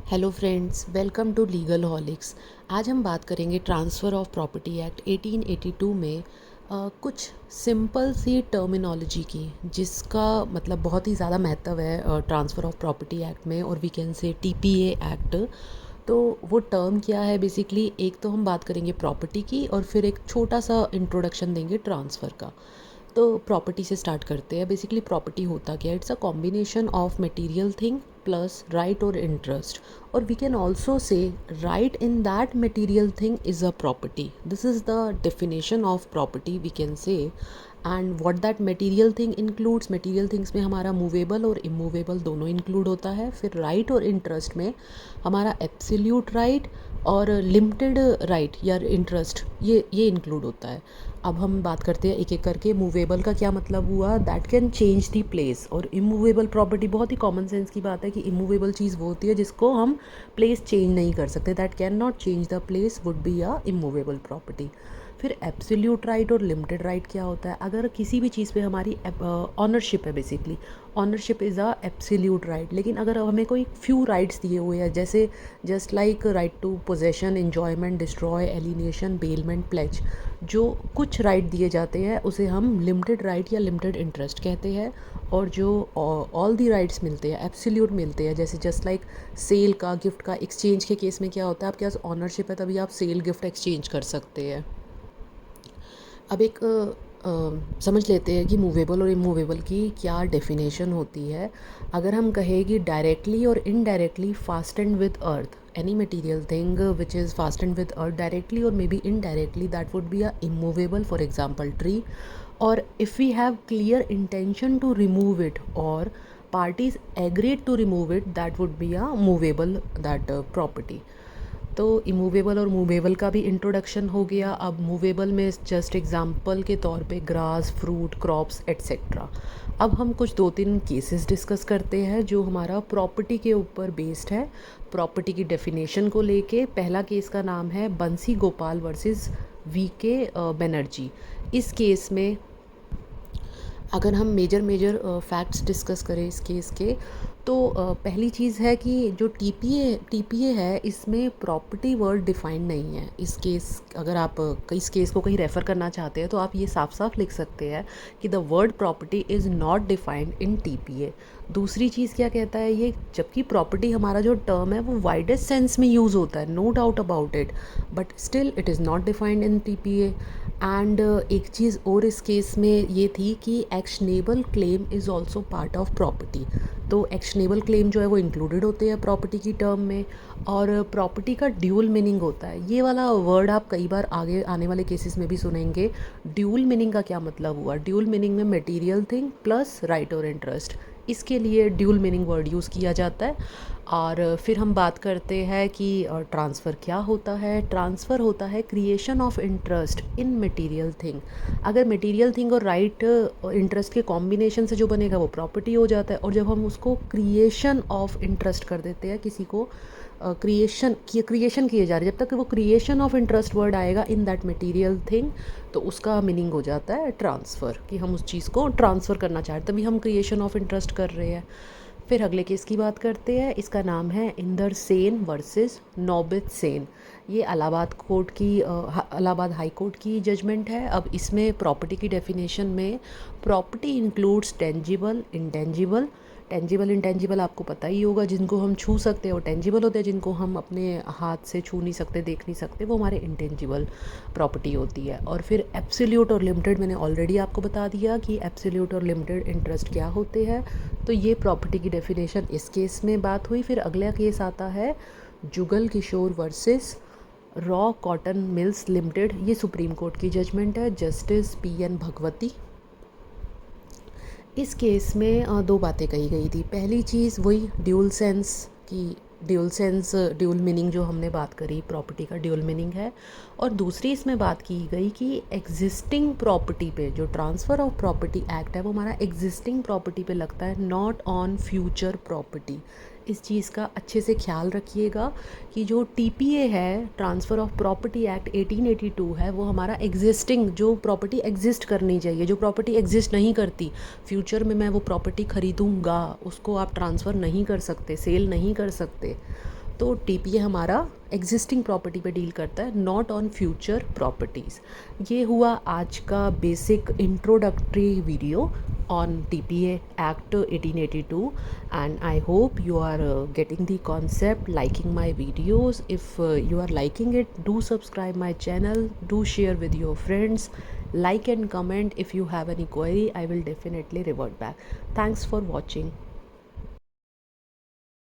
Hello friends, welcome to legalholics. आज हम बात करेंगे ट्रांसफ़र ऑफ प्रॉपर्टी एक्ट 1882 में कुछ सिंपल सी टर्मिनोलॉजी की, जिसका मतलब बहुत ही ज़्यादा महत्व है ट्रांसफ़र ऑफ प्रॉपर्टी एक्ट में, और we can say TPA act. तो वो टर्म क्या है बेसिकली, एक तो हम बात करेंगे प्रॉपर्टी की और फिर एक छोटा सा इंट्रोडक्शन देंगे ट्रांसफ़र का। तो प्रॉपर्टी से स्टार्ट करते हैं। बेसिकली प्रॉपर्टी होता क्या है? It's a combination of material thing plus right और interest, or we can also say right in that material thing is a property. This is the definition of property, we can say. And what that material thing includes, material things में हमारा movable और immovable दोनों include होता है। फिर right और interest में हमारा absolute right और लिमिटेड राइट या इंटरेस्ट ये इंक्लूड होता है। अब हम बात करते हैं एक एक करके। मूवेबल का क्या मतलब हुआ? That can change the place. और इमूवेबल प्रॉपर्टी, बहुत ही कॉमन सेंस की बात है कि इमूवेबल चीज़ वो होती है जिसको हम प्लेस चेंज नहीं कर सकते। That can not change the place would be a immovable property. फिर एब्सोल्यूट राइट और लिमिटेड राइट क्या होता है? अगर किसी भी चीज़ पे हमारी ऑनरशिप है, basically ownership is a absolute right, लेकिन अगर हमें कोई फ्यू राइट्स दिए हुए हैं, जैसे just like right to possession, enjoyment, destroy, alienation, bailment, pledge, जो कुछ राइट दिए जाते हैं उसे हम लिमिटेड राइट या लिमिटेड इंटरेस्ट कहते हैं। और जो ऑल दी राइट्स मिलते हैं, एब्सोल्यूट मिलते हैं, जैसे जस्ट लाइक सेल का, गिफ्ट का, एक्सचेंज के केस में क्या होता है, आपके पास ऑनरशिप है तभी आप सेल गिफ्ट एक्सचेंज कर सकते हैं। अब एक समझ लेते हैं कि मूवेबल और इमूवेबल की क्या डेफिनेशन होती है। अगर हम कहें कि डायरेक्टली और indirectly fastened with earth, any material thing which is fastened with earth directly or maybe indirectly, that would be a immovable, for example tree. Or if we have clear intention to remove it or parties agreed to remove it, that would be a movable that property. तो immovable और movable का भी introduction हो गया। अब movable में just example के तौर पे ग्रास, फ्रूट, क्रॉप्स एट्सेट्रा। अब हम कुछ दो तीन केसेस डिस्कस करते हैं जो हमारा प्रॉपर्टी के ऊपर बेस्ड है। प्रॉपर्टी की डेफिनेशन को लेके पहला केस का नाम है बंसी गोपाल वर्सेस वी के बनर्जी। इस केस में अगर हम मेजर फैक्ट्स डिस्कस करें इस केस के, तो पहली चीज़ है कि जो टीपीए है इसमें प्रॉपर्टी वर्ड डिफाइंड नहीं है। इस केस, अगर आप इस केस को कहीं रेफ़र करना चाहते हैं तो आप ये साफ साफ लिख सकते हैं कि the word property is not defined in TPA. दूसरी चीज़ क्या कहता है ये, जबकि प्रॉपर्टी हमारा जो टर्म है वो वाइडेस्ट सेंस में यूज़ होता है, no doubt about it, but still it is not defined in TPA. And एक चीज़ और इस केस में ये थी कि actionable claim is also part of property. तो एक्शनेबल क्लेम जो है वो इंक्लूडेड होते हैं प्रॉपर्टी की टर्म में। और प्रॉपर्टी का ड्यूल मीनिंग होता है, ये वाला वर्ड आप कई बार आगे आने वाले केसेस में भी सुनेंगे। ड्यूल मीनिंग का क्या मतलब हुआ? ड्यूल मीनिंग में मटेरियल थिंग प्लस राइट और इंटरेस्ट, इसके लिए ड्यूल मीनिंग वर्ड यूज़ किया जाता है। और फिर हम बात करते हैं कि ट्रांसफ़र क्या होता है। ट्रांसफ़र होता है creation of interest in material thing. अगर मटेरियल थिंग और राइट इंटरेस्ट के कॉम्बिनेशन से जो बनेगा वो प्रॉपर्टी हो जाता है। और जब हम उसको क्रिएशन ऑफ इंटरेस्ट कर देते हैं, किसी को क्रिएशन किए जा रहे हैं, जब तक वो क्रिएशन ऑफ इंटरेस्ट वर्ड आएगा इन दैट मटेरियल थिंग, तो उसका मीनिंग हो जाता है ट्रांसफ़र, कि हम उस चीज़ को ट्रांसफ़र करना चाह रहे हैं, तभी हम क्रिएशन ऑफ इंटरेस्ट कर रहे हैं। फिर अगले केस की बात करते हैं। इसका नाम है इंदर सेन वर्सेस नौबित सेन। ये इलाहाबाद हाई कोर्ट की जजमेंट है। अब इसमें प्रॉपर्टी की डेफिनेशन में property includes tangible, intangible. Tangible intangible आपको पता ही होगा, जिनको हम छू सकते हैं वो टेंजिबल होते हैं, जिनको हम अपने हाथ से छू नहीं सकते, देख नहीं सकते, वो हमारे इंटेंजिबल प्रॉपर्टी होती है। और फिर एब्सोल्यूट और लिमिटेड, मैंने ऑलरेडी आपको बता दिया कि एब्सोल्यूट और लिमिटेड इंटरेस्ट क्या होते हैं। तो ये प्रॉपर्टी की डेफिनेशन इस केस में बात हुई। फिर अगला केस आता है Jugal Kishore versus raw cotton mills limited. ये सुप्रीम कोर्ट की जजमेंट है, जस्टिस PN भगवती। इस केस में दो बातें कही गई थी। पहली चीज़ वही ड्यूल सेंस की, ड्यूल मीनिंग जो हमने बात करी, प्रॉपर्टी का ड्यूल मीनिंग है। और दूसरी इसमें बात की गई कि एग्जिस्टिंग प्रॉपर्टी पे जो ट्रांसफ़र ऑफ प्रॉपर्टी एक्ट है वो हमारा एग्जिस्टिंग प्रॉपर्टी पे लगता है, नॉट ऑन फ्यूचर प्रॉपर्टी। इस चीज़ का अच्छे से ख्याल रखिएगा कि जो TPA है, ट्रांसफ़र ऑफ प्रॉपर्टी एक्ट 1882 है, वो हमारा एग्जिस्टिंग, जो प्रॉपर्टी एग्जिस्ट करनी चाहिए, जो प्रॉपर्टी एग्जिस्ट नहीं करती, फ्यूचर में मैं वो प्रॉपर्टी ख़रीदूँगा, उसको आप ट्रांसफ़र नहीं कर सकते, सेल नहीं कर सकते। तो टीपीए हमारा एग्जिस्टिंग प्रॉपर्टी पे डील करता है, नॉट ऑन फ्यूचर प्रॉपर्टीज़। ये हुआ आज का basic introductory video on TPA Act 1882, and I hope you are getting the concept, liking my videos. If you are liking it, do subscribe my channel, do share with your friends, like and comment. If you have any query, I will definitely revert back. Thanks for watching.